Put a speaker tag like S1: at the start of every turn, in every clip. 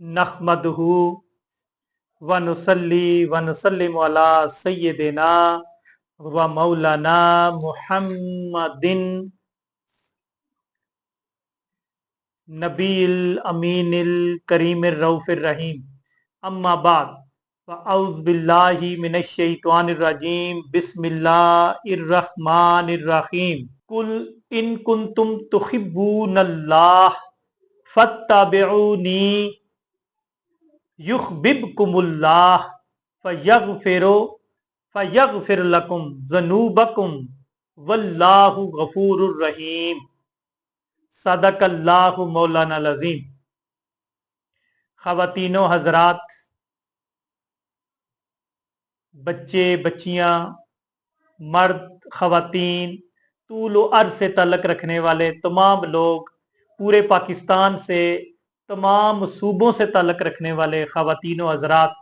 S1: नहमदहू व नुसल्ली व नुसल्लिम अला सय्यिदिना व मौलाना मुहम्मदिन नबील अमीनिल करीमिर रऊफिर रहीम। अम्मा बाद फ़अऊज़ु बिल्लाहि मिनश शैतानिर रजीम। बिस्मिल्लाहिर रहमानिर रहीम। कुल इन कुंतुम तुहिब्बूनल्लाह फत्तबिऊनी युहबिबकुमुल्लाह फयगफिर लकुम ज़ुनूबकुम वल्लाहु गफूरुर रहीम। सदकल्लाहु मौलाना अज़ीम। ख़वातीनो हज़रात, बच्चे बच्चियां, मर्द ख़वातीन, तूल अर्ज़ से तल्लक रखने वाले तमाम लोग, पूरे पाकिस्तान से तमाम सूबों से ताल्लुक़ रखने वाले ख़वातीनो हज़रात,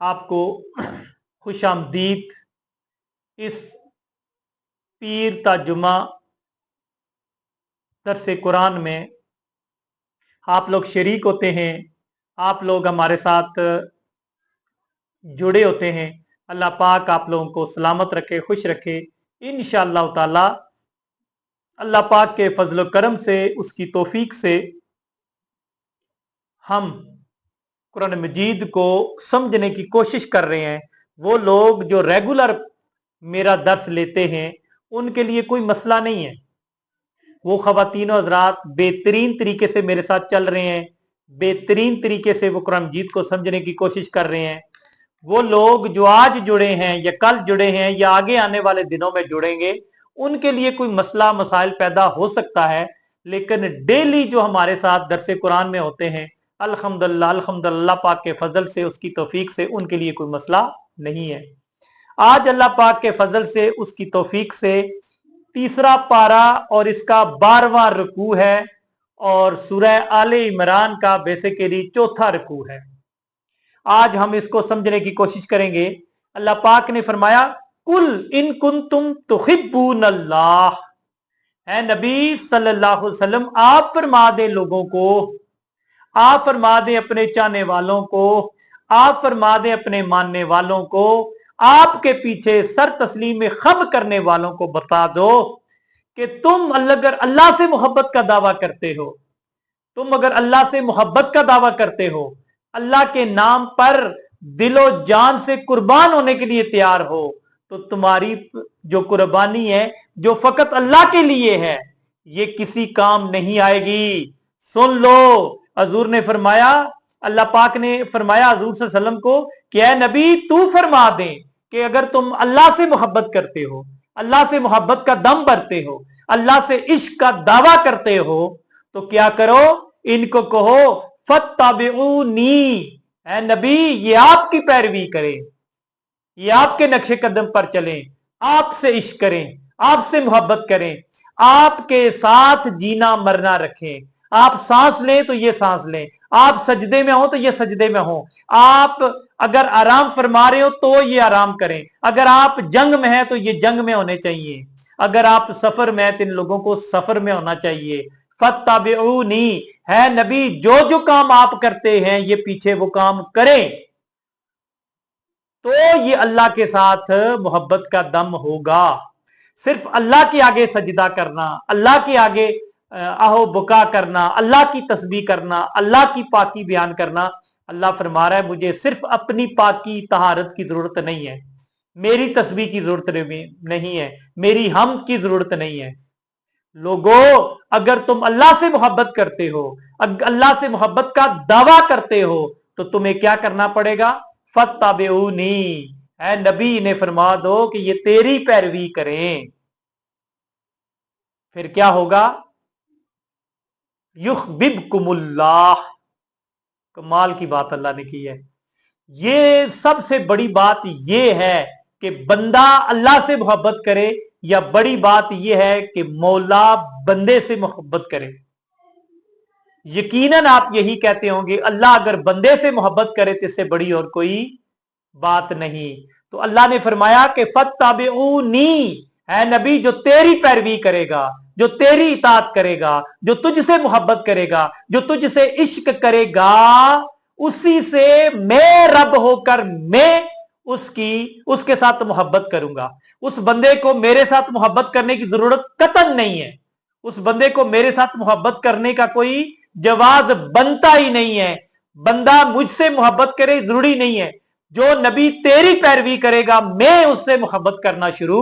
S1: आपको खुश आमदीद। इस पीर जुमा दरस कुरान में आप लोग शरीक होते हैं, आप लोग हमारे साथ जुड़े होते हैं। अल्लाह पाक आप लोगों को सलामत रखे, खुश रखे। इंशाअल्लाह ताला अल्लाह पाक के फजल करम से, उसकी तौफीक से हम कुरान मजीद को समझने की कोशिश कर रहे हैं। वो लोग जो रेगुलर मेरा दर्स लेते हैं उनके लिए कोई मसला नहीं है। वो ख़वातीन हज़रात बेहतरीन तरीके से मेरे साथ चल रहे हैं, बेहतरीन तरीके से वो कुरान मजीद को समझने की कोशिश कर रहे हैं। वो लोग जो आज जुड़े हैं या कल जुड़े हैं या आगे आने वाले दिनों में जुड़ेंगे, उनके लिए कोई मसला मसाइल पैदा हो सकता है, लेकिन डेली जो हमारे साथ दरस कुरान में होते हैं, अल्हम्दुलिल्लाह अल्हम्दुलिल्लाह पाक के फजल से, उसकी तौफीक से उनके लिए कोई मसला नहीं है। आज अल्लाह पाक के फजल से, उसकी तौफीक से तीसरा पारा और इसका 12वां रुकू है और सूरह आले इमरान का बेसिकली चौथा रुकू है। आज हम इसको समझने की कोशिश करेंगे। अल्लाह पाक ने फरमाया, कुल इन कुंतुम तुहिब्बूनल्लाह, है नबी सल्लल्लाहु अलैहि वसल्लम, आप फरमा दें लोगों को, आप फरमा दें अपने चाहने वालों को, आप फरमा दें अपने मानने वालों को, आपके पीछे सर तस्लीम खम करने वालों को बता दो कि तुम अगर अल्लाह से मोहब्बत का दावा करते हो, तुम अगर अल्लाह से मोहब्बत का दावा करते हो, अल्लाह के नाम पर दिलो जान से कुर्बान होने के लिए तैयार हो, तो तुम्हारी जो कुर्बानी है, जो फकत अल्लाह के लिए है, ये किसी काम नहीं आएगी। सुन लो, हजूर ने फरमाया, अल्लाह पाक ने फरमाया हजूर सल्लल्लाहु अलैहि वसल्लम को कि ऐ नबी तू फरमा दे कि अगर तुम अल्लाह से मोहब्बत करते हो, अल्लाह से मोहब्बत का दम भरते हो, अल्लाह से इश्क का दावा करते हो, तो क्या करो, इनको कहो फत्तबिऊनी, ऐ नबी ये आपकी पैरवी करें, ये आपके नक्शे कदम पर चलें, आपसे इश्क करें, आपसे मोहब्बत करें, आपके साथ जीना मरना रखें। आप सांस लें तो ये सांस लें, आप सजदे में हो तो ये सजदे में हो, आप अगर आराम फरमा रहे हो तो ये आराम करें, अगर आप जंग में हैं तो ये जंग में होने चाहिए, अगर आप सफर में हैं तो इन लोगों को सफर में होना चाहिए। फत्तबिऊनी, है नबी जो जो काम आप करते हैं ये पीछे वो काम करें, तो ये अल्लाह के साथ मोहब्बत का दम होगा। सिर्फ अल्लाह के आगे सजदा करना, अल्लाह के आगे आहो बुका करना, अल्लाह की तस्बीह करना, अल्लाह की पाकी बयान करना। अल्लाह फरमा रहा है, मुझे सिर्फ अपनी पाकी तहारत की जरूरत नहीं है, मेरी तस्बीह की जरूरत नहीं है, मेरी हमद की जरूरत नहीं है। लोगों, अगर तुम अल्लाह से मोहब्बत करते हो, अल्लाह से मोहब्बत का दावा करते हो, तो तुम्हें क्या करना पड़ेगा? फत्तबिऊनी, है नबी ने फरमा दो कि ये तेरी पैरवी करें। फिर क्या होगा? युहबिबकुमुल्लाह। कमाल की बात अल्लाह ने की है। ये सबसे बड़ी बात ये है कि बंदा अल्लाह से मोहब्बत करे, या बड़ी बात यह है कि मौला बंदे से मोहब्बत करे। यकीनन आप यही कहते होंगे, अल्लाह अगर बंदे से मोहब्बत करे तो इससे बड़ी और कोई बात नहीं। तो अल्लाह ने फरमाया कि फत्तबिऊनी, है नबी जो तेरी पैरवी करेगा, जो तेरी इताअत करेगा, जो तुझसे मोहब्बत करेगा, जो तुझसे इश्क करेगा, उसी से मैं रब होकर मैं उसके साथ मोहब्बत करूंगा। उस बंदे को मेरे साथ मोहब्बत करने की जरूरत कतन नहीं है। उस बंदे को मेरे साथ मोहब्बत करने का कोई जवाज बनता ही नहीं है। बंदा मुझसे मोहब्बत करे जरूरी नहीं है। जो नबी तेरी पैरवी करेगा मैं उससे मोहब्बत करना शुरू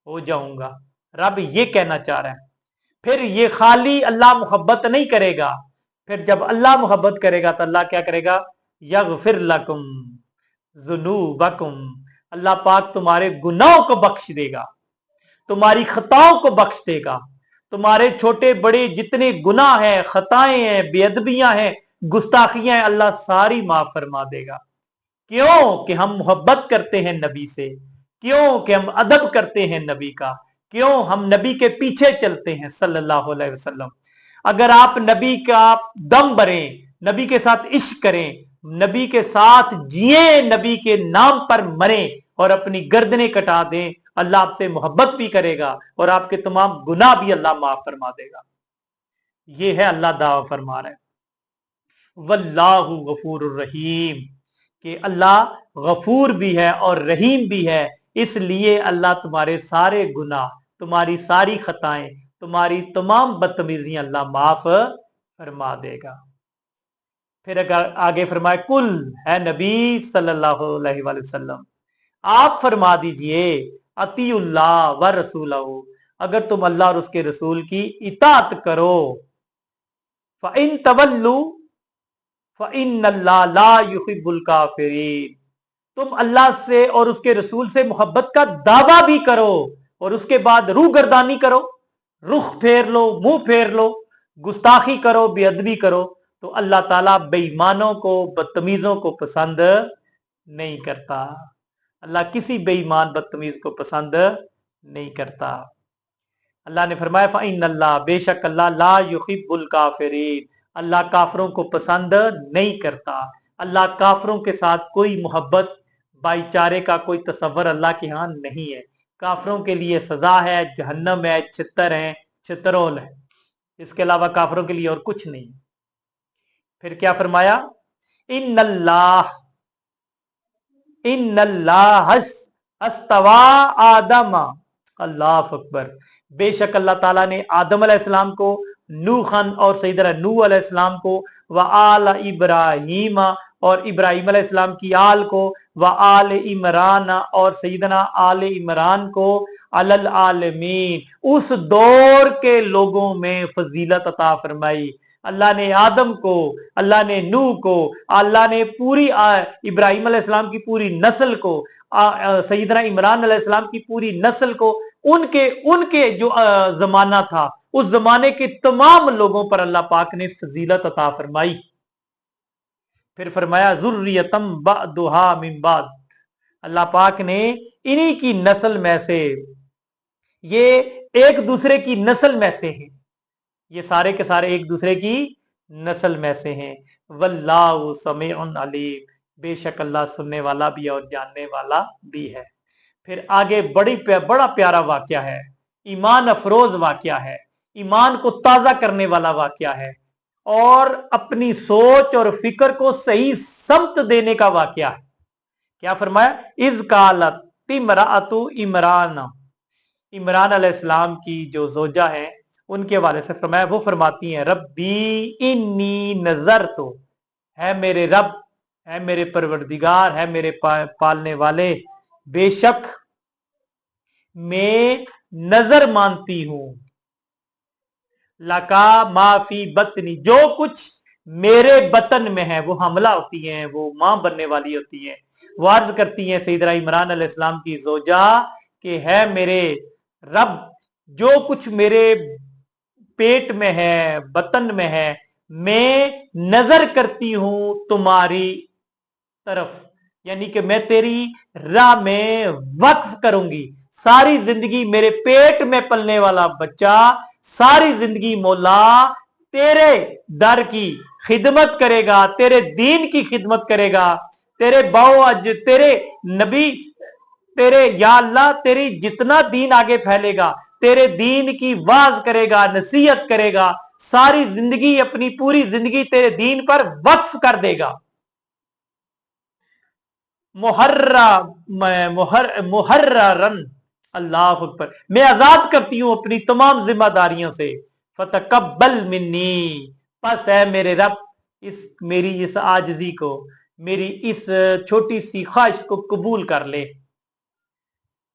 S1: हो जाऊंगा। रब ये कहना चाह रहा है। फिर ये खाली अल्लाह मोहब्बत नहीं करेगा, फिर जब अल्लाह मोहब्बत करेगा तो अल्लाह क्या करेगा? यगफिर लकुम जुनूबकुम, अल्लाह पाक तुम्हारे गुनाहों को बख्श देगा, तुम्हारी खताओं को बख्श देगा। तुम्हारे छोटे बड़े जितने गुनाह हैं, खताएं हैं, बेअदबियां हैं, गुस्ताखियां हैं, अल्लाह सारी माफ फरमा देगा। क्यों? कि हम मोहब्बत करते हैं नबी से, क्यों कि हम अदब करते हैं नबी का, क्यों हम नबी के पीछे चलते हैं सल्लल्लाहु अलैहि वसल्लम। अगर आप नबी का दम भरें, नबी के साथ इश्क करें, नबी के साथ जिए, नबी के नाम पर मरें और अपनी गर्दनें कटा दें, अल्लाह आपसे मोहब्बत भी करेगा और आपके तमाम गुनाह भी अल्लाह माफ फरमा देगा। ये है अल्लाह दावा फरमा रहा है, वल्लाहु गफूरुर रहीम, कि अल्लाह गफूर भी है और रहीम भी है। इसलिए अल्लाह तुम्हारे सारे गुनाह, तुम्हारी सारी खताएं, तुम्हारी तमाम बदतमीजियां अल्लाह माफ फरमा देगा। फिर अगर आगे फरमाए, कुल है नबी सल्लल्लाहु अलैहि वसल्लम, आप फरमा दीजिए, अतीउल्लाह व रसूलहू, अगर तुम अल्लाह और उसके रसूल की इताअत करो, फ़इन तवल्लू फ़इन्नल्लाह ला युहिब्बुल काफिरीन, तुम अल्लाह से और उसके रसूल से मोहब्बत का दावा भी करो और उसके बाद रूह गर्दानी करो, रुख फेर लो, मुंह फेर लो, गुस्ताखी करो, बेअदबी करो, तो अल्लाह ताला बेईमानों को, बदतमीजों को पसंद नहीं करता। अल्लाह किसी बेईमान बदतमीज को पसंद नहीं करता। अल्लाह ने फरमाया फ़इन्नल्लाह, बेशक अल्लाह, ला युहिब्बुल काफिरीन, अल्लाह काफरों को पसंद नहीं करता। अल्लाह काफरों के साथ कोई मोहब्बत, भाईचारे का कोई तस्वर अल्लाह के यहां नहीं है। काफरों के लिए सजा है, जहन्नम है, छितर है, छितरोल है, इसके अलावा काफरों के लिए और कुछ नहीं। फिर क्या फरमाया? इन्नल्लाह अस्तवा आदम, अल्लाह अकबर, बेशक अल्लाह ताला ने आदम अलैहिस्सलाम को, नूहन और सैयदना नूह अलैहिस्सलाम को, व आल इब्राहीम और इब्राहिम अलैहिस्सलाम की आल को, व आल इमरान और सैयदना आल इमरान को, अलल आलमीन, उस दौर के लोगों में फजीलत अता फरमाई। अल्लाह ने आदम को, अल्लाह ने नूह को, अल्लाह ने पूरी इब्राहिम अलैहिस्सलाम की पूरी नस्ल को, सैयदना इमरान अलैहिस्सलाम की पूरी नस्ल को, उनके जो जमाना था उस जमाने के तमाम लोगों पर अल्लाह पाक ने फजीलत अता फरमाई। फिर फरमाया ज़ुर्रियतम बअदुहा मिन बाद, अल्लाह पाक ने इन्हीं की नस्ल में से, ये एक दूसरे की नस्ल में से हैं, ये सारे के सारे एक दूसरे की नस्ल में से हैं। वल्लाहु समीउन अलीम, बेशक अल्लाह सुनने वाला भी है और जानने वाला भी है। फिर आगे बड़ा प्यारा वाकया है, ईमान अफरोज वाकया है, ईमान को ताजा करने वाला वाकया है और अपनी सोच और फिक्र को सही समत देने का वाकया है। क्या फरमाया? इज कालत तिमरातु इमरान, इमरान अलैहिस्सलाम की जो जोजा है उनके वाले से फरमाया, वो फरमाती हैं, रब्बी इन्नी नजर तो, है मेरे रब, है मेरे परवरदिगार, है मेरे पालने वाले, बेशक मैं नजर मानती हूं, लका माफी बतनी, जो कुछ मेरे बतन में है, वो हमला होती हैं, वो मां बनने वाली होती हैं। वो अर्ज करती हैं सैयदना इमरान अलैहिस्सलाम की जोजा कि है मेरे रब, जो कुछ मेरे पेट में है, बतन में है, मैं नजर करती हूं तुम्हारी तरफ, यानी कि मैं तेरी राह में वक्फ करूंगी। सारी जिंदगी मेरे पेट में पलने वाला बच्चा सारी जिंदगी मौला तेरे दर की खिदमत करेगा, तेरे दीन की खिदमत करेगा, तेरे बाओ तेरे नबी, तेरे या अल्लाह, तेरी जितना दीन आगे फैलेगा, तेरे दीन की वाज करेगा, नसीहत करेगा, सारी जिंदगी, अपनी पूरी जिंदगी तेरे दीन पर वक्फ कर देगा। मुहर्ररन, अल्लाह अकबर, मैं आजाद करती हूं अपनी तमाम जिम्मेदारियों से। फतकब्बल मिन्नी, बस है मेरे रब, मेरी इस आजिजी को, मेरी इस छोटी सी ख्वाहिश को कबूल कर ले।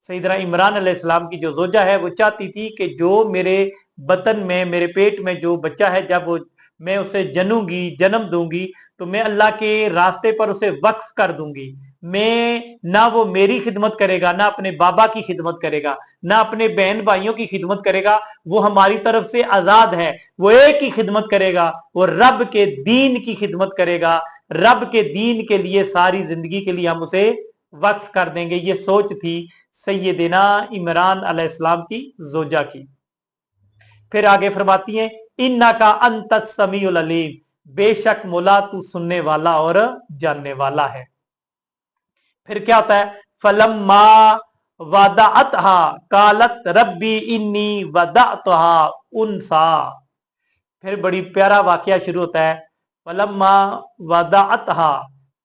S1: सैयदना इमरान अलैहिस्सलाम की जो जोजा है वो चाहती थी कि जो मेरे बतन में, मेरे पेट में जो बच्चा है, जब वो मैं उसे जन्म दूंगी तो मैं अल्लाह के रास्ते पर उसे वक्फ कर दूंगी। मैं ना वो मेरी खिदमत करेगा, ना अपने बाबा की खिदमत करेगा, ना अपने बहन भाइयों की खिदमत करेगा, वो हमारी तरफ से आजाद है। वो एक ही खिदमत करेगा, वो रब के दीन की खिदमत करेगा। रब के दीन के लिए सारी जिंदगी के लिए हम उसे वक्फ कर देंगे। ये सोच थी सैयदना इमरान अलैहिस्सलाम की जोजा की। फिर आगे फरमाती हैं, इन्ना का अंत समीउल अलीम, बेशक मौला तू सुनने वाला और जानने वाला है। फिर क्या होता है, फलम्मा वदाअतहा कालत रब्बी इन्नी वदाअतहा उनसा। फिर बड़ी प्यारा वाकया शुरू होता है, फलम्मा वदाअतहा,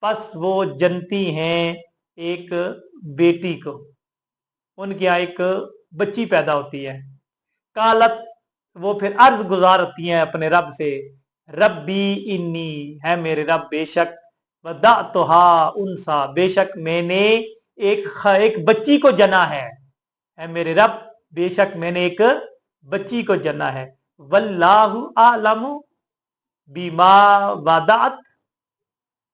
S1: बस वो जनती हैं एक बेटी को, उनके यहाँ एक बच्ची पैदा होती है। कालत, वो फिर अर्ज गुजार होती हैं अपने रब से, रब्बी इन्नी, है मेरे रब, बेशक वदाअतहा उनसा, बेशक मैंने एक बच्ची को जना है मेरे रब, बेशक मैंने एक बच्ची को जना है। वल्लाहु आलमु बिमा वदाअत,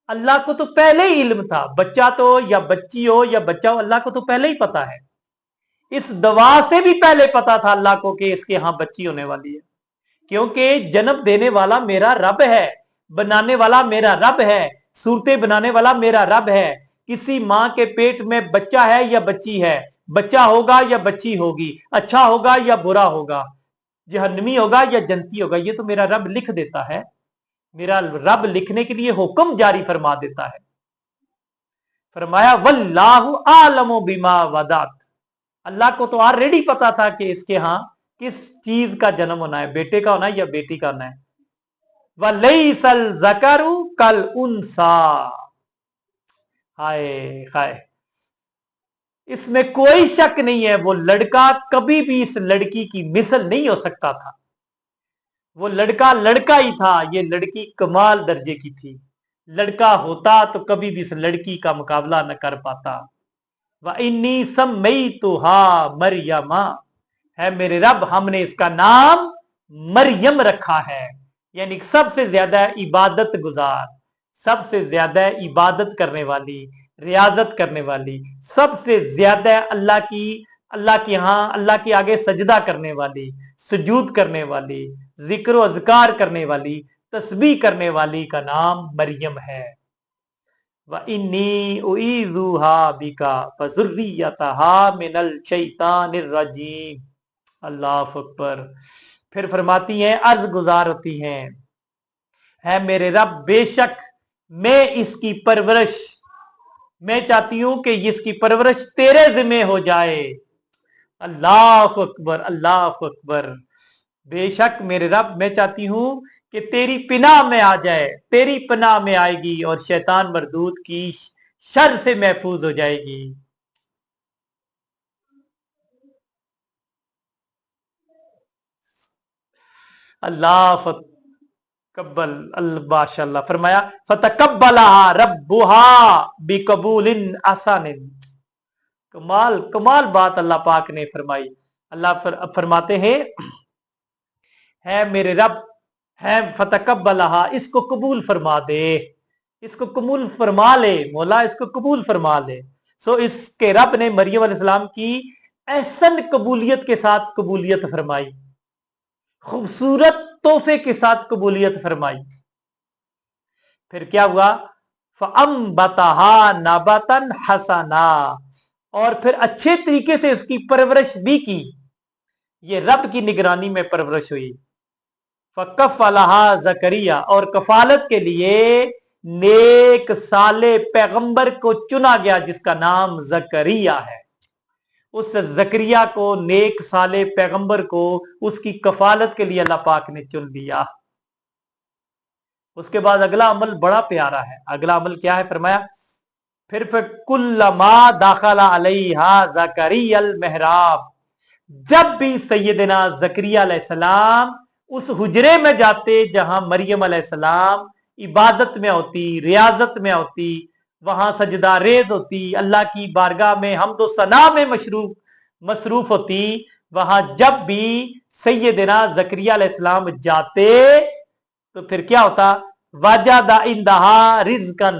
S1: अल्लाह को तो पहले ही इल्म था, बच्चा तो या बच्ची हो या बच्चा हो, अल्लाह को तो पहले ही पता है। इस दवा से भी पहले पता था अल्लाह को कि इसके यहां बच्ची होने वाली है, क्योंकि जन्म देने वाला मेरा रब है, बनाने वाला मेरा रब है, सूरतें बनाने वाला मेरा रब है। किसी मां के पेट में बच्चा है या बच्ची है, बच्चा होगा या बच्ची होगी, अच्छा होगा या बुरा होगा, जहन्नमी होगा या जन्नती होगा, ये तो मेरा रब लिख देता है। मेरा रब लिखने के लिए हुक्म जारी फरमा देता है। फरमाया वल्लाहु आलमु बिमा वदात, अल्लाह को तो ऑलरेडी पता था कि इसके यहां किस चीज का जन्म होना है, बेटे का होना है या बेटी का होना है। वलैसल ज़करु कल उनसा, हाय हाय, इसमें कोई शक नहीं है, वो लड़का कभी भी इस लड़की की मिसल नहीं हो सकता था। वो लड़का लड़का ही था, ये लड़की कमाल दर्जे की थी। लड़का होता तो कभी भी इस लड़की का मुकाबला न कर पाता। व इन्नी सम्मैतुहा मरियमा, है मेरे रब, हमने इसका नाम मरियम रखा है, यानी सबसे ज्यादा इबादत गुजार, सबसे ज्यादा इबादत करने वाली, रियाजत करने वाली, सबसे ज्यादा अल्लाह के यहां अल्लाह के आगे सजदा करने वाली, सुजूद करने वाली, जिक्र अज़कार करने वाली, तस्बीह करने वाली का नाम मरियम है। व इन्नी उईज़ुहा बिका व ज़ुर्रियतहा मिनल शैतानिर रजीम, अल्लाह अकबर। फिर फरमाती हैं, अर्ज गुजार होती हैं, है मेरे रब, बेशक मैं इसकी परवरिश, मैं चाहती हूं कि इसकी परवरिश तेरे जिम्मे हो जाए। अल्लाह अकबर, अल्लाह अकबर। बेशक मेरे रब, मैं चाहती हूं कि तेरी पनाह में आ जाए, तेरी पनाह में आएगी और शैतान मरदूद की शर से महफूज हो जाएगी। अल्लाह कब्बल माशाअल्लाह। फरमाया फतकब्बलहा रब्बुहा बिकबूलिन असानिन, कमाल कमाल बात अल्लाह पाक ने फरमाई। अल्लाह फरमाते हैं, है मेरे रब, है फतकब्बलहा, इसको कबूल फरमा दे, इसको कबूल फरमा ले मौला, इसको कबूल फरमा ले। सो इसके रब ने मरियम अलैहिस्सलाम की एहसन कबूलियत के साथ कबूलियत फरमाई, खूबसूरत तोहफे के साथ कबूलियत फरमाई। फिर क्या हुआ, फअम्बतहा नबातन हसना, और फिर अच्छे तरीके से उसकी परवरिश भी की, ये रब की निगरानी में परवरिश हुई। फकफलहा जकरिया, और कफालत के लिए नेक साले पैगंबर को चुना गया जिसका नाम जकरिया है। उस जकरिया को, नेक साले पैगंबर को, उसकी कफालत के लिए अल्लाह पाक ने चुन लिया। उसके बाद अगला अमल बड़ा प्यारा है। अगला अमल क्या है? फरमाया फिर कुल्लमा दाखला अलैहा ज़करियल मेहराब, जब भी सैयदना ज़करिया अलैहिस्सलाम उस हुजरे में जाते जहां मरियम अलैहिस्सलाम इबादत में होती, रियाजत में होती, वहां सजदा रेज होती, अल्लाह की बारगाह में हम्दो सना में मसरूफ होती, वहां जब भी सैयदना ज़करिया अलैहिस्सलाम जाते तो फिर क्या होता? वाजादा इंदहा रिज़कन,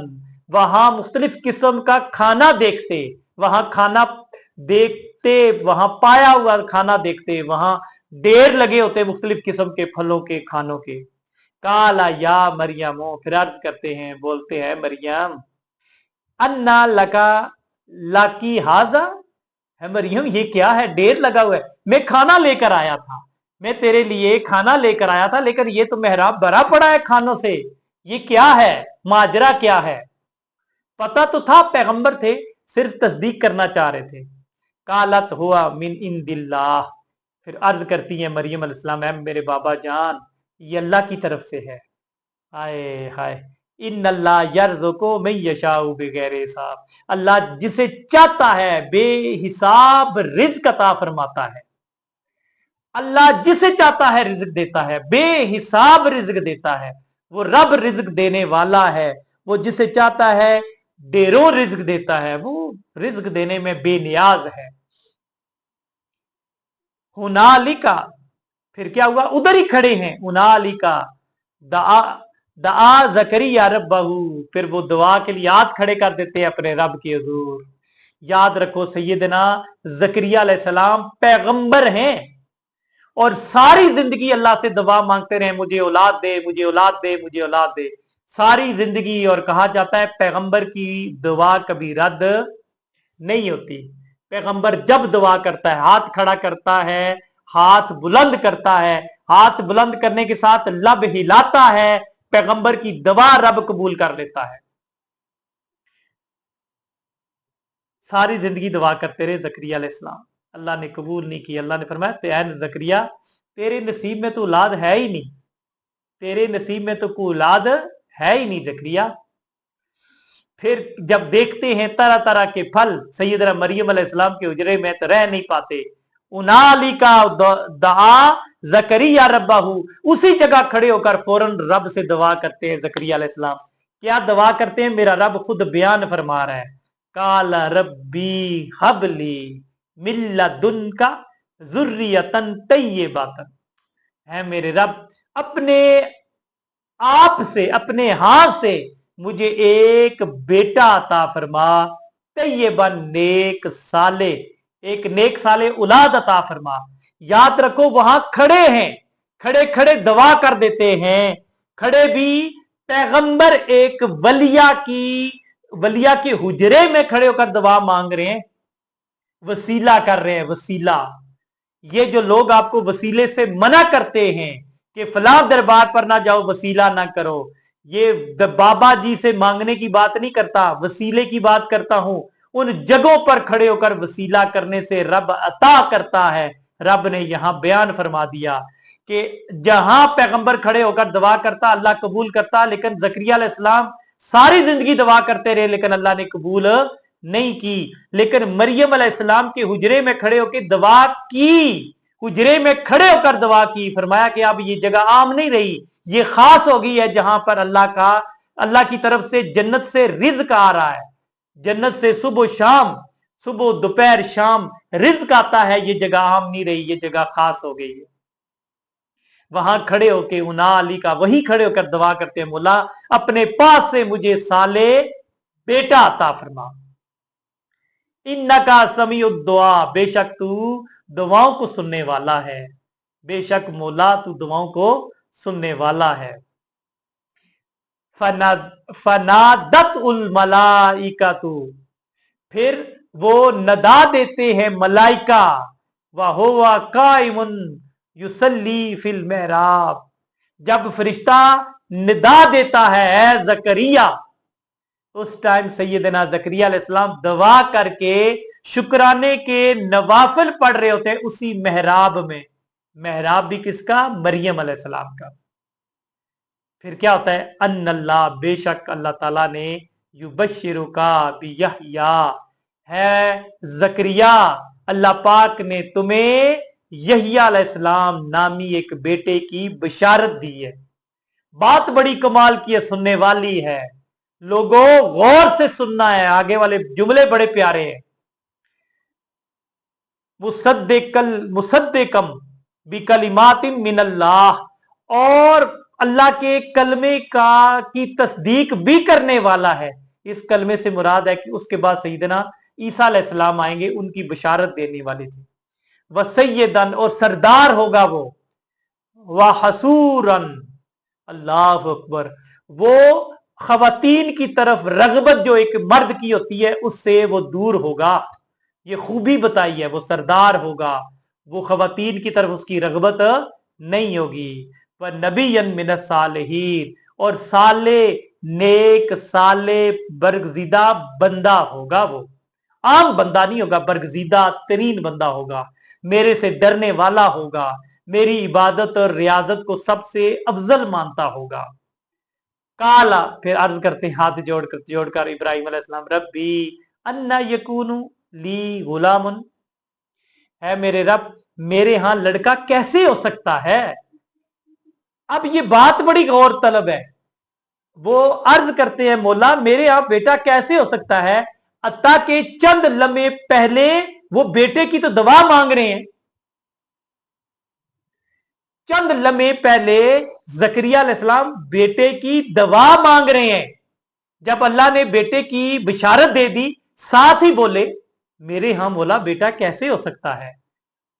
S1: वहां मुख्तलिफ किस्म का खाना देखते, वहां खाना देखते, वहां पाया हुआ खाना देखते, वहां ढेर लगे होते मुख्तलिफ किस्म के फलों के, खानों के। काला या मरियम, फिर अर्ज करते हैं, बोलते हैं मरियम, अन्ना लका लाकी हाजा, है मरियम ये क्या है? ढेर लगा हुआ है। मैं खाना लेकर आया था, मैं तेरे लिए खाना लेकर आया था, लेकिन ये तो मेहराब भरा पड़ा है खानों से, ये क्या है? माजरा क्या है? पता तो था पैगंबर थे, सिर्फ तस्दीक करना चाह रहे थे। कालत हुआ मिन इंदिल्लाह, फिर अर्ज करती है मरियम अलैहिस्सलाम, है मेरे बाबा जान, ये अल्लाह की तरफ से है। हाय हाय, इन्नल्लाह यर्ज़ुकु मन यशाउ बिगैर हिसाब, अल्लाह जिसे चाहता है बेहिसाब रिज़्क अता फरमाता है। अल्लाह जिसे चाहता है रिज़्क देता है, बेहिसाब रिज़्क देता है। वो रब रिज़्क देने वाला है, वो जिसे चाहता है ढेरों रिज़्क देता है, वो रिज़्क देने में बेनियाज है। हुनालिका, फिर क्या हुआ? उधर ही खड़े हैं। हुनालिका दआ ज़करिया रब्बहू, फिर वो दुआ के लिए हाथ खड़े कर देते हैं अपने रब के हुजूर। याद रखो सैयदना ज़करिया अलैहिस्सलाम पैगंबर हैं और सारी जिंदगी अल्लाह से दुआ मांगते रहे, मुझे औलाद दे, मुझे औलाद दे, मुझे औलाद दे, सारी जिंदगी। और कहा जाता है पैगंबर की दुआ कभी रद्द नहीं होती। पैगंबर जब दुआ करता है, हाथ खड़ा करता है, हाथ बुलंद करता है, हाथ बुलंद करने के साथ लब हिलाता है, पैगंबर की दुआ रब कबूल कर लेता है। सारी जिंदगी दुआ करते रहे ज़करिया अलैहिस्सलाम, अल्लाह ने कबूल नहीं की। अल्लाह ने फरमाया ज़करिया तेरे नसीब में तो औलाद है ही नहीं, तेरे नसीब में तो कोई औलाद है ही नहीं ज़करिया। फिर जब देखते हैं तरह तरह के फल, सैयदना मरियम अलैहिस्सलाम के हुजरे में तो रह नहीं पाते। उनालिका दआ ज़करिया रब्बहू, उसी जगह खड़े होकर फौरन रब से दुआ करते हैं ज़करिया अलैहिस्सलाम। क्या दुआ करते हैं? मेरा रब खुद बयान फरमा रहा है। काला रब्बी हबली मिल्लदुनका ज़ुर्रियतन तय्यिबतन, है मेरे रब अपने आप से, अपने हाथ से मुझे एक बेटा अता फरमा, तय्यबन नेक साले, एक नेक साले औलाद अता फरमा। याद रखो वहां खड़े हैं, खड़े खड़े दुआ कर देते हैं, खड़े भी पैगंबर एक वलिया के हुजरे में खड़े होकर दुआ मांग रहे हैं, वसीला कर रहे हैं, वसीला। ये जो लोग आपको वसीले से मना करते हैं कि फलां दरबार पर ना जाओ, वसीला ना करो, ये बाबा जी से मांगने की बात नहीं करता, वसीले की बात करता हूं। उन जगहों पर खड़े होकर वसीला करने से रब अता करता है। रब ने यहां बयान फरमा दिया कि जहां पैगंबर खड़े होकर दुआ करता अल्लाह कबूल करता, लेकिन ज़करिया अलैहिस्सलाम सारी जिंदगी दुआ करते रहे लेकिन अल्लाह ने कबूल नहीं की। लेकिन मरियम अलैहिस्सलाम के हुजरे में खड़े होकर दुआ की, हुजरे में खड़े होकर दुआ की। फरमाया कि अब ये जगह आम नहीं रही, ये खास हो गई है जहां पर अल्लाह की तरफ से जन्नत से रिज़्क आ रहा है, जन्नत से सुबह शाम, सुबह दोपहर शाम रिज़्क आता है। ये जगह आम नहीं रही, ये जगह खास हो गई है। वहां खड़े होके उना अली का वही खड़े होकर दुआ करते हैं, मौला अपने पास से मुझे साले बेटा अता फरमा। इन्नका समीउद दुआ, बेशक तू दुआओं को सुनने वाला है, बेशक मौला तू दुआओं को सुनने वाला है। फनादत उल मलाइकातु, फिर वो नदा देते हैं मलाइका, वहुवा काइमुन युसल्ली फिल मेहराब, जब फरिश्ता निदा देता है ज़करिया, उस टाइम सैयदना ज़करिया अलैहिस्सलाम दुआ करके शुक्राने के नवाफिल पढ़ रहे होते हैं उसी मेहराब में। मेहराब भी किसका? मरियम अलैहिस्सलाम का। फिर क्या होता है? अन्नल्लाह, बेशक अल्लाह ताला ने, युबश्शिरुका बियहया, है जकरिया, अल्लाह पाक ने तुम्हें यहिया अलैहिस्सलाम नामी एक बेटे की बशारत दी है। बात बड़ी कमाल की है, सुनने वाली है। लोगों गौर से सुनना है, आगे वाले जुमले बड़े प्यारे हैं। मुसद्दिकम बिकलिमातिन मिनल्लाह, और अल्लाह के कलमे का की तस्दीक भी करने वाला है। इस कलमे से मुराद है कि उसके बाद सईदना ईसा अलैहिस्सलाम आएंगे, उनकी बशारत देने वाले थे। वह सैयदन, और सरदार होगा वो, वह हसूरन, अल्लाह अकबर, वो खवातीन की तरफ रगबत जो एक मर्द की होती है उससे वो दूर होगा। ये खूबी बताई है, वो सरदार होगा, वो खवातीन की तरफ उसकी रगबत नहीं होगी। वह नबीयन मिनस सालिहीन, और साले नेक, साले बरगजीदा बंदा होगा। वो आम बंदा नहीं होगा, बरगजीदा तरीन बंदा होगा, मेरे से डरने वाला होगा, मेरी इबादत और रियाजत को सबसे अफजल मानता होगा। काला, फिर अर्ज करते हैं हाथ जोड़कर इब्राहिम अलैहिस्सलाम, रब्बी अन्ना यकूनु ली गुलामुन, है मेरे रब, मेरे यहां लड़का कैसे हो सकता है। अब ये बात बड़ी गौर तलब है। वो अर्ज करते हैं, मौला मेरे यहां बेटा कैसे हो सकता है, अत्ता के चंद लम्हे पहले वो बेटे की तो दवा मांग रहे हैं। चंद लम्हे पहले जकरिया अलैहिस्सलाम बेटे की दवा मांग रहे हैं। जब अल्लाह ने बेटे की बिशारत दे दी, साथ ही बोले मेरे यहां मौला बेटा कैसे हो सकता है।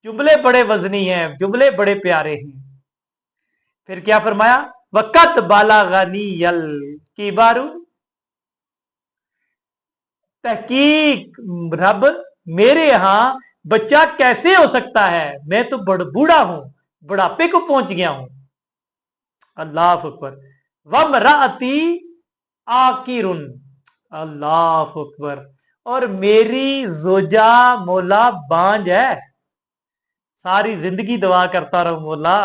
S1: जुमले बड़े वजनी हैं, जुमले बड़े प्यारे हैं। फिर क्या फरमाया, वक़त बालागनी यल किबारु, तहकीक रब मेरे यहां बच्चा कैसे हो सकता है, मैं तो बूढ़ा हूं, बुढ़ापे को पहुंच गया हूं। अल्लाह अकबर। वमराअती आकिरुन, अल्लाह अकबर, और मेरी जोजा मौला बांझ है। सारी जिंदगी दुआ करता रहूं मौला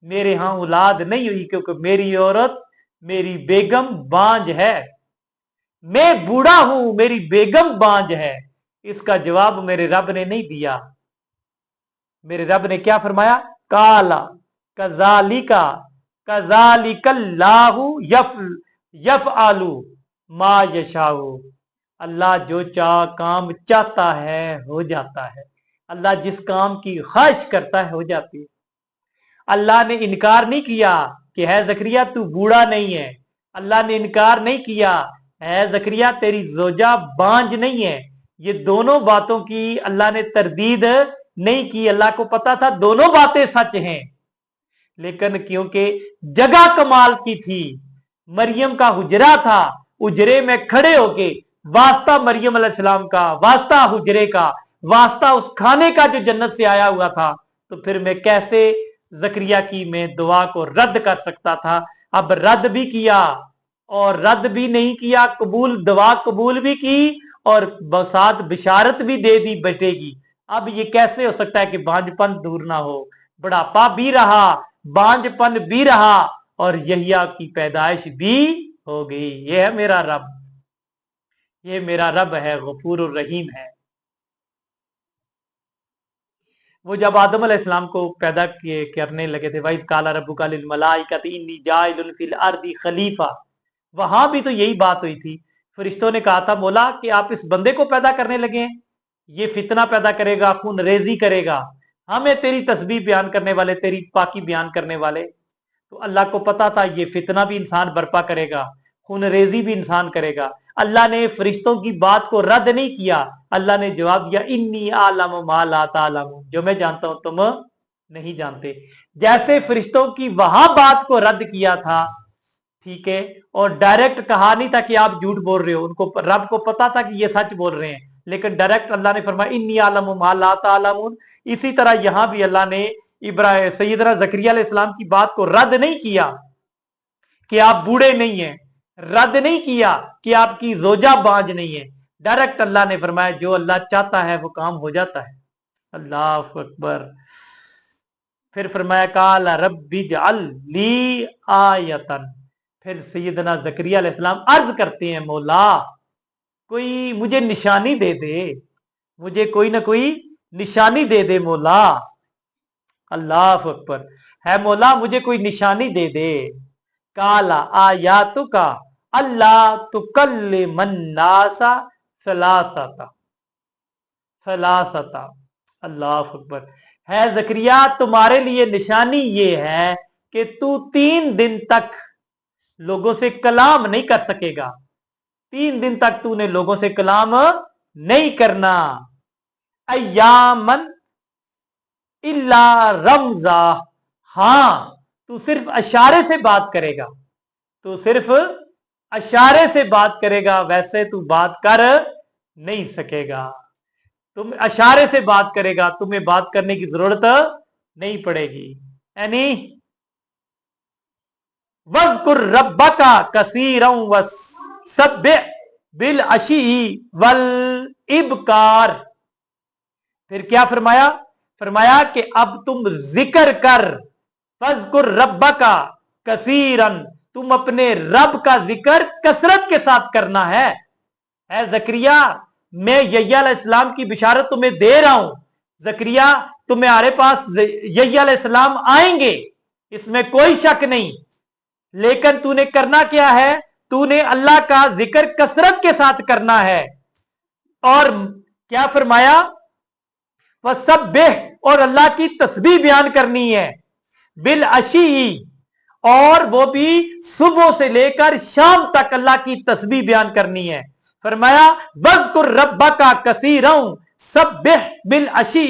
S1: मेरे यहां औलाद नहीं हुई, क्योंकि मेरी औरत, मेरी बेगम बांझ है। मैं बूढ़ा हूं, मेरी बेगम बांझ है। इसका जवाब मेरे रब ने नहीं दिया। मेरे रब ने क्या फरमाया, काला कजालिका कजालिकल्लाहु यफअलु मा यशाउ, अल्लाह जो काम चाहता है हो जाता है। अल्लाह जिस काम की ख्वाहिश करता है हो जाती है। अल्लाह ने इनकार नहीं किया कि है जकरिया तू बूढ़ा नहीं है। अल्लाह ने इनकार नहीं किया है जकरिया तेरी जोजा बांझ नहीं है। ये दोनों बातों की अल्लाह ने तरदीद नहीं की। अल्लाह को पता था दोनों बातें सच हैं, लेकिन क्योंकि जगह कमाल की थी, मरियम का हुजरा था, हुजरे में खड़े होके वास्ता मरियम अलैहिस्सलाम का, वास्ता हुजरे का, वास्ता उस खाने का जो जन्नत से आया हुआ था, तो फिर मैं कैसे जकरिया की मैं दुआ को रद्द कर सकता था। अब रद्द भी किया और रद्द भी नहीं किया, कबूल, दुआ कबूल भी की और साथ बिशारत भी दे दी बेटे की। अब ये कैसे हो सकता है कि बांझपन दूर ना हो, बुढ़ापा भी रहा, बांझपन भी रहा और यहिया की पैदाइश भी हो गई। ये है मेरा रब, ये मेरा रब है, गफूर रहीम है। वो जब आदम अलैहिस्सलाम को पैदा करने लगे थे, वाइज काला रब्बुका लिल मलाइकति इन्नी जाइलुन फिल अर्दी खलीफा, वहां भी तो यही बात हुई थी। फरिश्तों ने कहा था मौला कि आप इस बंदे को पैदा करने लगे हैं, ये फितना पैदा करेगा, खून रेजी करेगा, हमें तेरी तस्बीह बयान करने वाले, तेरी पाकी बयान करने वाले। तो अल्लाह को पता था ये फितना भी इंसान बर्पा करेगा, खून रेजी भी इंसान करेगा। अल्लाह ने फरिश्तों की बात को रद्द नहीं किया। अल्लाह ने जवाब दिया, इन्नी आलम मा ला तालमून, जो मैं जानता हूं तुम नहीं जानते। जैसे फरिश्तों की वहां बात को रद्द किया था, ठीक है, और डायरेक्ट कहा नहीं था कि आप झूठ बोल रहे हो, उनको रब को पता था कि ये सच बोल रहे हैं, लेकिन डायरेक्ट अल्लाह ने फरमाया इन्नी आलम मा ला तालमून। इसी तरह यहां भी अल्लाह ने इब्राहिम सैयदना जकरिया अलैहिस्सलाम की बात को रद्द नहीं किया कि आप बूढ़े नहीं हैं, रद्द नहीं किया कि आपकी जोजा बांझ नहीं है, डायरेक्ट अल्लाह ने फरमाया जो अल्लाह चाहता है वो काम हो जाता है। अल्लाह अकबर। फिर फरमाया काला रब्बी जअल ली आयतन। फिर सैयदना ज़करिया अलैहिस्सलाम अर्ज करते हैं मौला कोई मुझे निशानी दे दे, मुझे कोई ना कोई निशानी दे दे मौला। अल्लाह अकबर। है मौला मुझे कोई निशानी दे दे। काला आयातु का अल्लाह तुकल्लिमन नासा सलासता सलासता। अल्लाह अकबर। है ज़करिया तुम्हारे लिए निशानी ये है कि तू 3 दिन तक लोगों से कलाम नहीं कर सकेगा। 3 दिन तक तूने लोगों से कलाम नहीं करना। अय्यामन इल्ला रमजा। हां तू सिर्फ अशारे से बात करेगा, तू सिर्फ अशारे से बात करेगा, वैसे तू बात कर नहीं सकेगा। तुम अशारे से बात करेगा, तुम्हें बात करने की जरूरत नहीं पड़ेगी। यानी वज़कुर रब्बका कसीरन वसब्बिह बिल अशी वल इबकार। फिर क्या फरमाया? फरमाया कि अब तुम जिक्र कर। वज़कुर रब्बका कसीरन, तुम अपने रब का जिक्र कसरत के साथ करना है। ज़करिया मैं यह्या अलैहिस्सलाम की बिशारत तुम्हें दे रहा हूं। ज़करिया तुम्हारे पास यह्या अलैहिस्सलाम आएंगे, इसमें कोई शक नहीं, लेकिन तूने करना क्या है? तूने अल्लाह का जिक्र कसरत के साथ करना है। और क्या फरमाया? वह सब्बिह, और अल्लाह की तस्बीह बयान करनी है। बिल अशी, और वो भी सुबह से लेकर शाम तक अल्लाह की तस्बीह बयान करनी है। फरमाया वज़कुर रब्बका कसीरन सब्बिह बिल अशी।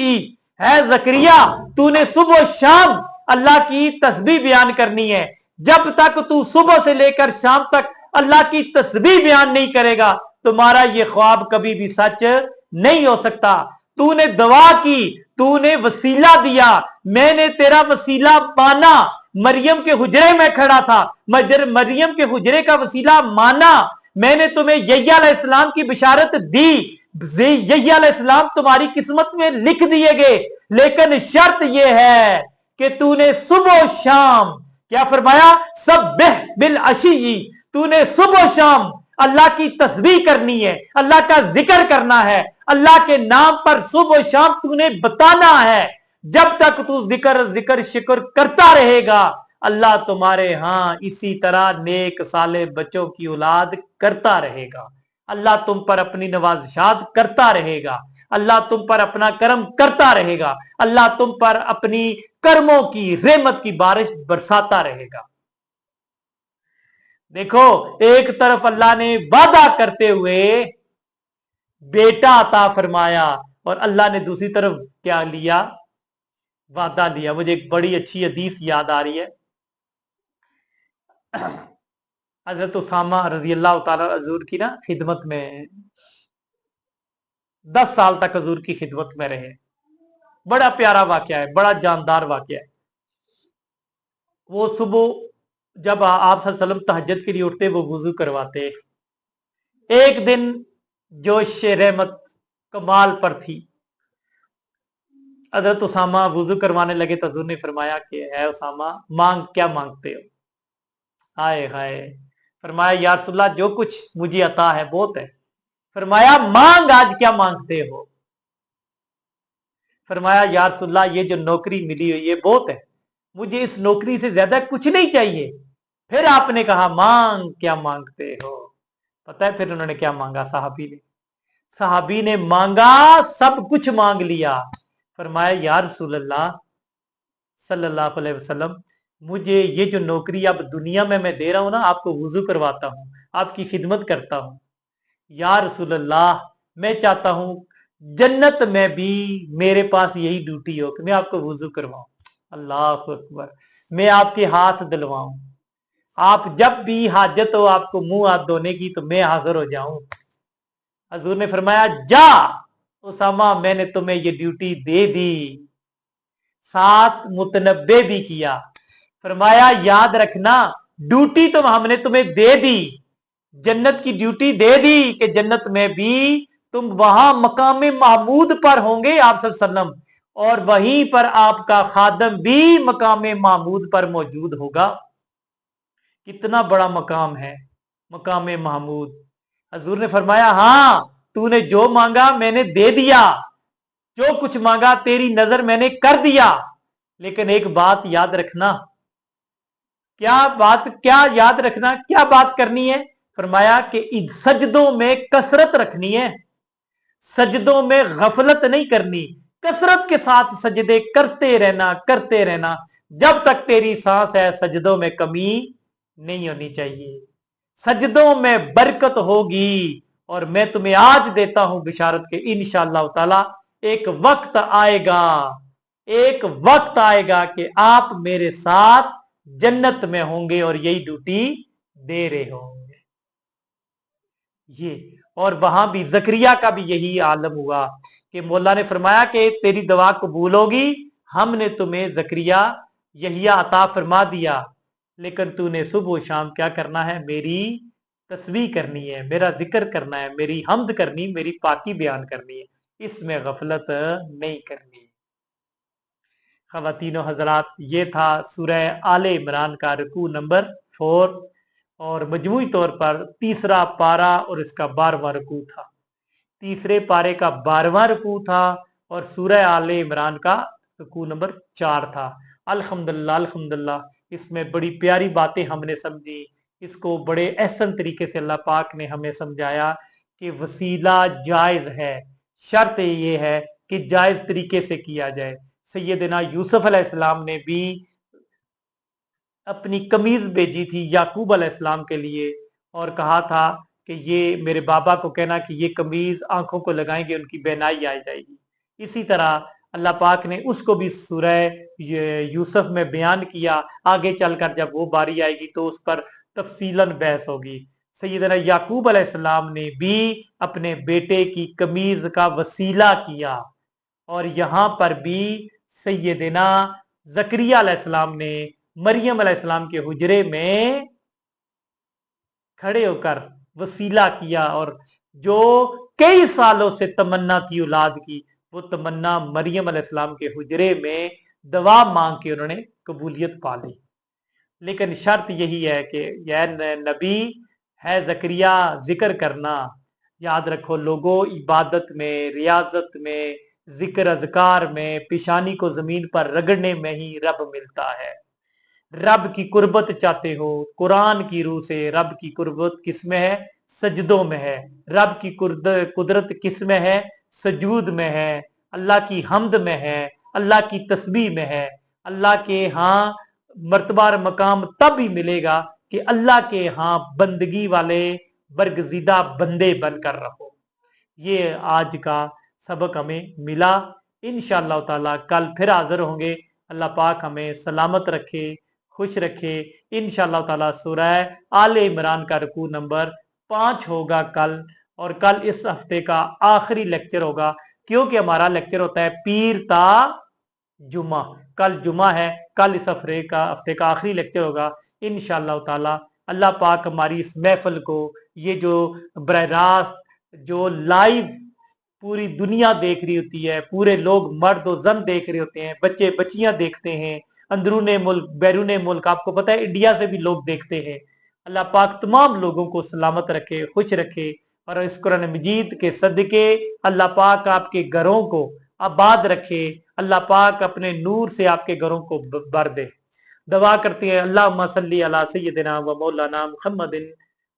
S1: है ज़करिया तूने सुबह शाम अल्लाह की तस्बीह बयान करनी है। जब तक तू सुबह से लेकर शाम तक अल्लाह की तस्बीह बयान नहीं करेगा, तुम्हारा ये ख्वाब कभी भी सच नहीं हो सकता। तूने दुआ की, तूने वसीला दिया, मैंने तेरा वसीला माना। मरियम के हुजरे में खड़ा था, मरियम के हुजरे का वसीला माना। मैंने तुम्हें यह्या अलैहिस्सलाम की बिशारत दी। यह्या अलैहिस्सलाम तुम्हारी किस्मत में लिख दिए गए, लेकिन शर्त यह है कि तूने सुबह शाम क्या फरमाया? सब्बिह बिल अशी, तूने सुबह शाम अल्लाह की तस्बीह करनी है, अल्लाह का जिक्र करना है, अल्लाह के नाम पर सुबह शाम तूने बताना है। जब तक तू जिक्र शिक्र करता रहेगा, अल्लाह तुम्हारे यहां इसी तरह नेक साले बच्चों की औलाद करता रहेगा। अल्लाह तुम पर अपनी नवाज़िशात करता रहेगा, अल्लाह तुम पर अपना करम करता रहेगा, अल्लाह तुम पर अपनी कर्मों की रहमत की बारिश बरसाता रहेगा। देखो, एक तरफ अल्लाह ने वादा करते हुए बेटा अता फरमाया, और अल्लाह ने दूसरी तरफ क्या लिया? वादा लिया। मुझे एक बड़ी अच्छी हदीस याद आ रही है। हजरत उसामा रजी अल्लाह तआला हजूर की ना खिदमत में 10 साल तक हजूर की खिदमत में रहे। बड़ा प्यारा वाकया है, बड़ा जानदार वाकया है। वो सुबह जब आप सल्लल्लाहु अलैहि वसल्लम तहज्जुद के लिए उठते, वो वुजू करवाते। एक दिन जोश रहमत कमाल पर थी। हजरत उसामा वुजू करवाने लगे तो हजूर ने फरमाया कि है उसामा, मांग, क्या मांगते हो? हाय हाय। फरमाया या रसूलल्लाह जो कुछ मुझे अता है बहुत है। फरमाया मांग, आज क्या मांगते हो? फरमाया या रसूलल्लाह ये जो नौकरी मिली हुई है बहुत है, मुझे इस नौकरी से ज्यादा कुछ नहीं चाहिए। फिर आपने कहा मांग, क्या मांगते हो? पता है फिर उन्होंने क्या मांगा? साहबी ने मांगा, सब कुछ मांग लिया। फरमाया या रसूलल्लाह सल्लल्लाहु अलैहि वसल्लम, मुझे ये जो नौकरी अब दुनिया में मैं दे रहा हूं ना, आपको वुजू करवाता हूं, आपकी खिदमत करता हूं, या रसूलल्लाह मैं चाहता हूं जन्नत में भी मेरे पास यही ड्यूटी हो कि मैं आपको वुजू करवाऊं। अल्लाह अकबर। मैं आपके हाथ दिलवाऊं, आप जब भी हाजत हो आपको मुंह हाथ धोने की, तो मैं हाजिर हो जाऊं। हजूर ने फरमाया जा उसामा, मैंने तुम्हें ये ड्यूटी दे दी, साथ मुतनब्बे भी किया। फरमाया याद रखना, ड्यूटी तो हमने तुम्हें दे दी, जन्नत की ड्यूटी दे दी कि जन्नत में भी तुम वहां मकाम महमूद पर होंगे आप सल्लम, और वहीं पर आपका खादम भी मकाम महमूद पर मौजूद होगा। कितना बड़ा मकाम है मकाम महमूद। हजूर ने फरमाया, हाँ तूने जो मांगा मैंने दे दिया, जो कुछ मांगा तेरी नजर मैंने कर दिया, लेकिन एक बात याद रखना। क्या याद रखना, क्या बात करनी है? फरमाया कि सजदों में कसरत रखनी है, सजदों में गफलत नहीं करनी, कसरत के साथ सजदे करते रहना, करते रहना। जब तक तेरी सांस है सजदों में कमी नहीं होनी चाहिए, सजदों में बरकत होगी। और मैं तुम्हें आज देता हूं बिशारत के इंशाअल्लाह ताला एक वक्त आएगा, एक वक्त आएगा कि आप मेरे साथ जन्नत में होंगे और यही ड्यूटी दे रहे होंगे। ये और वहां भी जकरिया का भी यही आलम हुआ कि मौला ने फरमाया कि तेरी दुआ कबूल होगी, हमने तुम्हें जकरिया यहिया अता फरमा दिया, लेकिन तूने सुबह शाम क्या करना है? मेरी तस्बीह करनी है, मेरा जिक्र करना है, मेरी हम्द करनी, मेरी पाकी बयान करनी है, इसमें गफलत नहीं करनी। ख़वातीनो हजरात, ये था सूरह आले इमरान का रुकू नंबर 4 और मजमूई तौर पर तीसरा पारा और इसका 12वां रुकू था। तीसरे पारे का 12वां रुकू था और सूरह आले इमरान का रुकू नंबर 4 था। अल्हम्दुलिल्लाह अल्हम्दुलिल्लाह, इसमें बड़ी प्यारी बातें हमने समझी, इसको बड़े एहसन तरीके से अल्लाह पाक ने हमें समझाया कि वसीला जायज है, शर्त ये है कि जायज तरीके से किया जाए। सैयदना यूसुफ अलैहिस्सलाम ने भी अपनी कमीज भेजी थी याकूब अलैहिस्सलाम के लिए और कहा था कि ये मेरे बाबा को कहना कि ये कमीज आंखों को लगाएंगे उनकी बेनाई आ जाएगी। इसी तरह अल्लाह पाक ने उसको भी सूरह यूसुफ में बयान किया। आगे चलकर जब वो बारी आएगी तो उस पर तफसीलन बहस होगी। सैयदना याकूब अलैहिस्सलाम ने भी अपने बेटे की कमीज का वसीला किया और यहां पर भी सैयदना जकरिया अलैहिस्सलाम ने मरियम अलैहिस्सलाम के हुजरे में खड़े होकर वसीला किया और जो कई सालों से तमन्ना थी औलाद की, वो तमन्ना मरियम अलैहिस्सलाम के हुजरे में दवा मांग के उन्होंने कबूलियत पा ली। लेकिन शर्त यही है कि यह नबी है जकरिया, जिक्र करना याद रखो लोगों, इबादत में, रियाजत में, जिक्र अजकार में, पेशानी को जमीन पर रगड़ने में ही रब मिलता है। रब की कुर्बत चाहते हो, कुरान की रूह से रब की कुर्बत किस में है? सजदों में है। रब की कुदरत किस में है? सजूद में है। अल्लाह की हम्द में है, अल्लाह की तस्बीह में है। अल्लाह के यहाँ मर्तबा और मकाम तब ही मिलेगा कि अल्लाह के यहाँ बंदगी वाले बरगजीदा बंदे बनकर रहो। ये आज का सबक हमें मिला। इंशाअल्लाह ताला कल फिर हाजिर होंगे। अल्लाह पाक हमें सलामत रखे, खुश रखे। इंशाअल्लाह ताला सूरह आले इमरान का रुकू नंबर 5 होगा कल, और कल इस हफ्ते का आखिरी लेक्चर होगा, क्योंकि हमारा लेक्चर होता है पीर ता जुमा। कल जुमा है, कल इस हफ्ते का आखिरी लेक्चर होगा इंशाअल्लाह ताला। अल्लाह पाक हमारी इस महफिल को, ये जो बरह रास्त जो लाइव पूरी दुनिया देख रही होती है, पूरे लोग मर्द और जन देख रहे होते हैं, बच्चे बच्चियां देखते हैं, अंदरूने मुल्क बैरूने मुल्क, आपको पता है इंडिया से भी लोग देखते हैं। अल्लाह पाक तमाम लोगों को सलामत रखे, खुश रखे, और इस कुरान मजीद के सदके अल्लाह पाक आपके घरों को आबाद रखे। अल्लाह पाक अपने नूर से आपके घरों को भर दे। दुआ करते हैं, अल्लाहुम्मा सल्ली अला सय्यदिना व मौलाना मुहम्मदिन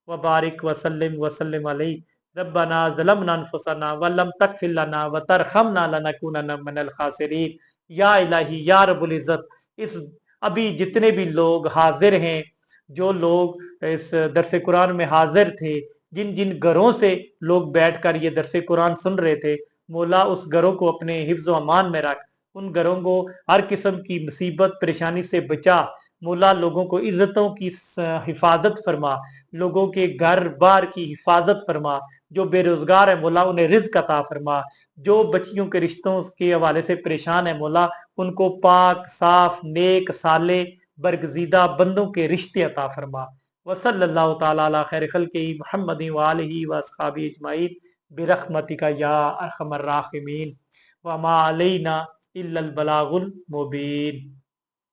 S1: व बारिक व सल्लिम अलैहि। रब्बना ज़लमना अनफुसना व लम तगफिर लना व तरहमना लनकुनन्ना मिनल खासिरीन। या इलाही या रब्बुल इज्जत, इस अभी जितने भी लोग हाजिर हैं, जो लोग इस दरसे कुरान में हाजिर थे, जिन जिन घरों से लोग बैठकर ये दरसे कुरान सुन रहे थे, मौला उस घरों को अपने हिफ्ज व अमान में रख, उन घरों को हर किस्म की मुसीबत परेशानी से बचा। मौला लोगों को इज्जतों की हिफाजत फरमा, लोगों के घर बार की हिफाजत फरमा। जो बेरोजगार है मौला उन्हें रिज्क अता फरमा। जो बच्चियों के रिश्तों के हवाले से परेशान है मौला उनको पाक साफ नेक साले बरगजीदा बंदों के रिश्ते अता फरमा। वसल्लल्लाहु ताला अला खैर खल्क़िही मुहम्मदिन व आलिही व अस्हाबिही अजमाइन बिरहमतिका या अरहमर राहिमीन व मा अलैना इल्लल बलागुल मुबीन।